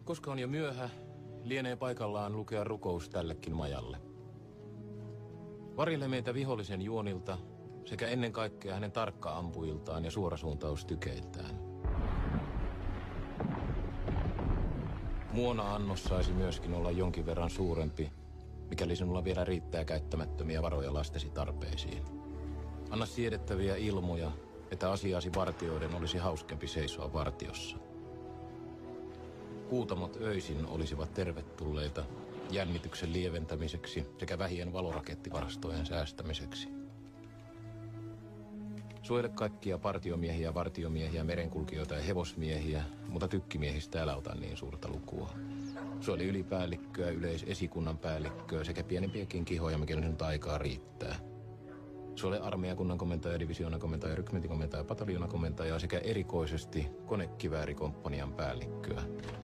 Koska on jo myöhä, lienee paikallaan lukea rukous tällekin majalle. Varille meitä vihollisen juonilta sekä ennen kaikkea hänen tarkka-ampuiltaan ja suorasuuntaustykeiltään. Muona-annos saisi myöskin olla jonkin verran suurempi, mikäli sinulla vielä riittää käyttämättömiä varoja lastesi tarpeisiin. Anna siedettäviä ilmoja, että asiasi vartioiden olisi hauskempi seisoa vartiossa. Kuutamot öisin olisivat tervetulleita jännityksen lieventämiseksi sekä vähien valorakettivarastojen säästämiseksi. Suojele kaikkia partiomiehiä, vartiomiehiä, merenkulkijoita ja hevosmiehiä, mutta tykkimiehistä älä ota niin suurta lukua. Suojele ylipäällikköä, yleisesikunnan päällikköä sekä pienempiäkin kihoja, mikäli nyt aikaa riittää. Suojele armeijakunnan komentaja, divisioonan komentaja, rykmentin komentaja, pataljoonaan komentaja sekä erikoisesti konekiväärikomppanian päällikköä.